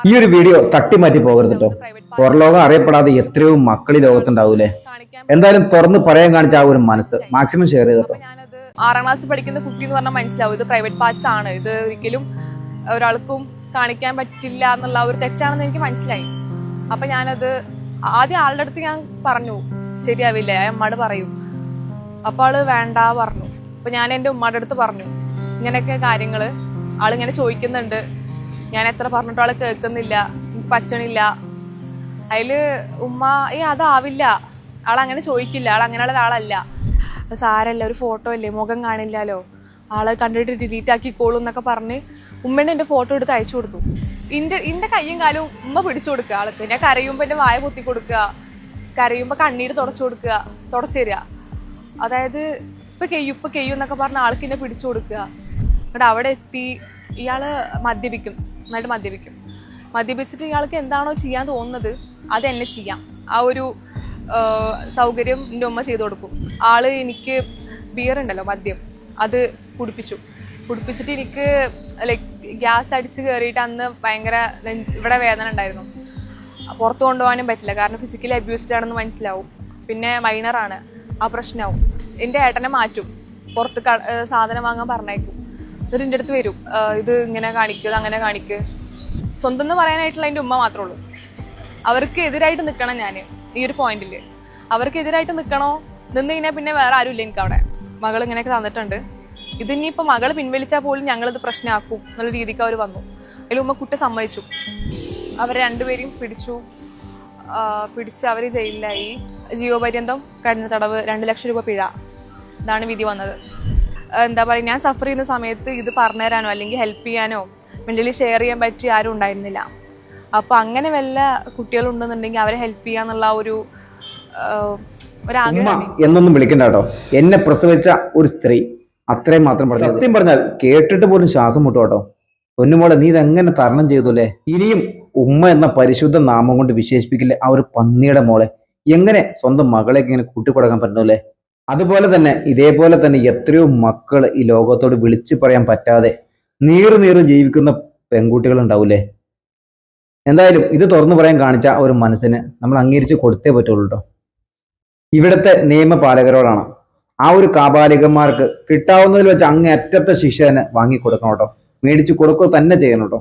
ഈ ഒരു വീഡിയോ തട്ടിമാറ്റി പോകരുത് കേട്ടോ. പുറലോകം അറിയപ്പെടാതെ എത്രയോ മക്കൾ ഈ ലോകത്തുണ്ടാവൂലേ. എന്തായാലും തുറന്ന് പറയാൻ കാണിച്ച ആ ഒരു മനസ്സ് മാക്സിമം ഷെയർ ചെയ്ത് കേട്ടോ. 6ാം ക്ലാസ് പഠിക്കുന്ന കുട്ടി എന്ന് പറഞ്ഞാൽ മനസ്സിലാവും ഇത് പ്രൈവറ്റ് പാർട്സ് ആണ്, ഇത് ഒരിക്കലും ഒരാൾക്കും കാണിക്കാൻ പറ്റില്ല എന്നുള്ള ഒരു തെറ്റാണെന്ന് എനിക്ക് മനസ്സിലായി. അപ്പൊ ഞാനത് ആദ്യം ആളുടെ അടുത്ത് ഞാൻ പറഞ്ഞു ശരിയാവില്ല, അമ്മയോട് പറയൂ. അപ്പൊ ആള് വേണ്ട പറഞ്ഞു. അപ്പൊ ഞാൻ എന്റെ ഉമ്മയുടെ അടുത്ത് പറഞ്ഞു ഇങ്ങനെയൊക്കെ കാര്യങ്ങള് ആളിങ്ങനെ ചോദിക്കുന്നുണ്ട്, ഞാൻ എത്ര പറഞ്ഞിട്ടും ആള് കേൾക്കുന്നില്ല, എനിക്ക് പറ്റണില്ല. അതില് ഉമ്മ അതാവില്ല, ആളങ്ങനെ ചോദിക്കില്ല, ആൾ അങ്ങനെയുള്ള ഒരാളല്ല, സാരല്ല, ഒരു ഫോട്ടോ അല്ലേ, മുഖം കാണില്ലല്ലോ, ആളെ കണ്ടിട്ട് ഡിലീറ്റ് ആക്കിക്കോളൂ എന്നൊക്കെ പറഞ്ഞ് ഉമ്മേനെ എന്റെ ഫോട്ടോ എടുത്ത് അയച്ചു കൊടുത്തു. ഇന്റെ കയ്യും കാലും ഉമ്മ പിടിച്ചു കൊടുക്കുക ആൾക്ക്. ഞാൻ കരയുമ്പോ എന്റെ വായ പൊത്തി കൊടുക്കുക, കരയുമ്പോ കണ്ണീര് തുടച്ചു കൊടുക്കുക, തുടച്ചു തരിക. അതായത് ഇപ്പൊ കെയ്യും എന്നൊക്കെ പറഞ്ഞ ആൾക്ക് എന്നെ പിടിച്ചു കൊടുക്കുക. എന്നിട്ട് അവിടെ എത്തി ഇയാള് മദ്യപിക്കും, നന്നായിട്ട് മദ്യപിച്ചിട്ട് ഇയാൾക്ക് എന്താണോ ചെയ്യാൻ തോന്നുന്നത് അത് എന്നെ ചെയ്യാം. ആ ഒരു സൗകര്യം എൻ്റെ ഉമ്മ ചെയ്തു കൊടുക്കും. ആള് എനിക്ക് ബിയർ ഉണ്ടല്ലോ, മദ്യം, അത് കുടിപ്പിച്ചിട്ട് എനിക്ക് ലൈക്ക് ഗ്യാസ് അടിച്ച് കയറിയിട്ട് അന്ന് ഭയങ്കര ഇവിടെ വേദന ഉണ്ടായിരുന്നു. പുറത്തു കൊണ്ടുപോകാനും പറ്റില്ല, കാരണം ഫിസിക്കലി അബ്യൂസ്ഡ് ആണെന്ന് മനസ്സിലാവും. പിന്നെ മൈനറാണ്, ആ പ്രശ്നമാവും. എൻ്റെ ഏട്ടനെ മാറ്റും, പുറത്ത് സാധനം വാങ്ങാൻ പറഞ്ഞേക്കും. എന്നിട്ട് എൻ്റെ അടുത്ത് വരും, ഇത് ഇങ്ങനെ കാണിക്കുക, ഇത് അങ്ങനെ കാണിക്കുക. സ്വന്തം എന്ന് പറയാനായിട്ടുള്ള എൻ്റെ ഉമ്മ മാത്രമേ ഉള്ളൂ. അവർക്ക് എതിരായിട്ട് നിൽക്കണം ഞാൻ ഈ ഒരു പോയിന്റിൽ. അവർക്ക് എതിരായിട്ട് നിൽക്കണോ, നിന്ന് കഴിഞ്ഞാൽ പിന്നെ വേറെ ആരും ഇല്ല എനിക്ക് അവിടെ. മകൾ ഇങ്ങനെയൊക്കെ തന്നിട്ടുണ്ട്, ഇതിനിയിപ്പോ മകള് പിൻവലിച്ചാൽ പോലും ഞങ്ങളിത് പ്രശ്നമാക്കും എന്നുള്ള രീതിക്ക് അവർ വന്നു. അതിൽ ഉമ്മ കുട്ടി സമ്മതിച്ചു. അവരെ രണ്ടുപേരെയും പിടിച്ച് അവർ ജയിലിലായി. ജീവപര്യന്തം കഠിന തടവ്, 2 ലക്ഷം രൂപ പിഴ, ഇതാണ് വിധി വന്നത്. എന്താ പറയുക, ഞാൻ സഫർ ചെയ്യുന്ന സമയത്ത് ഇത് പറഞ്ഞുതരാനോ അല്ലെങ്കിൽ ഹെൽപ്പ് ചെയ്യാനോ മെന്റലി ഷെയർ ചെയ്യാൻ പറ്റിയ ആരും ഉണ്ടായിരുന്നില്ല. അപ്പൊ അങ്ങനെ വല്ല കുട്ടികളുണ്ടെന്നുണ്ടെങ്കിൽ അവരെ ഹെൽപ്പ് ചെയ്യാന്നുള്ള ഒരാഗ്രഹം. എന്നൊന്നും വിളിക്കണ്ട കേട്ടോ, എന്നെ പ്രസവിച്ച ഒരു സ്ത്രീ, അത്രയും മാത്രം പറഞ്ഞു. സത്യം പറഞ്ഞാൽ കേട്ടിട്ട് പോലും ശ്വാസം മുട്ടും കേട്ടോ. പൊന്നുമോളെ, നീ ഇതെങ്ങനെ തരണം ചെയ്തുല്ലേ. ഇനിയും ഉമ്മ എന്ന പരിശുദ്ധ നാമം കൊണ്ട് വിശേഷിപ്പിക്കില്ലേ ആ ഒരു പന്നിയുടെ മോളെ. എങ്ങനെ സ്വന്തം മകളെയൊക്കെ ഇങ്ങനെ കൂട്ടിക്കൊടുക്കാൻ പറ്റുന്നല്ലേ. അതുപോലെ തന്നെ ഇതേപോലെ തന്നെ എത്രയോ മക്കൾ ഈ ലോകത്തോട് വിളിച്ചു പറയാൻ പറ്റാതെ നീറ് ജീവിക്കുന്ന പെൺകുട്ടികൾ ഉണ്ടാവൂലേ. എന്തായാലും ഇത് തുറന്നു പറയാൻ കാണിച്ച ഒരു മനസ്സിന് നമ്മൾ അംഗീകരിച്ച് കൊടുത്തേ പറ്റുള്ളൂ കേട്ടോ. ഇവിടുത്തെ നിയമപാലകരോടാണ് ആ ഒരു കാപാലികന്മാർക്ക് കിട്ടാവുന്നതിൽ വെച്ച് അങ്ങേയറ്റത്തെ ശിക്ഷ തന്നെ വാങ്ങിക്കൊടുക്കണം കേട്ടോ. മേടിച്ച് കൊടുക്കുക തന്നെ ചെയ്യണം കേട്ടോ.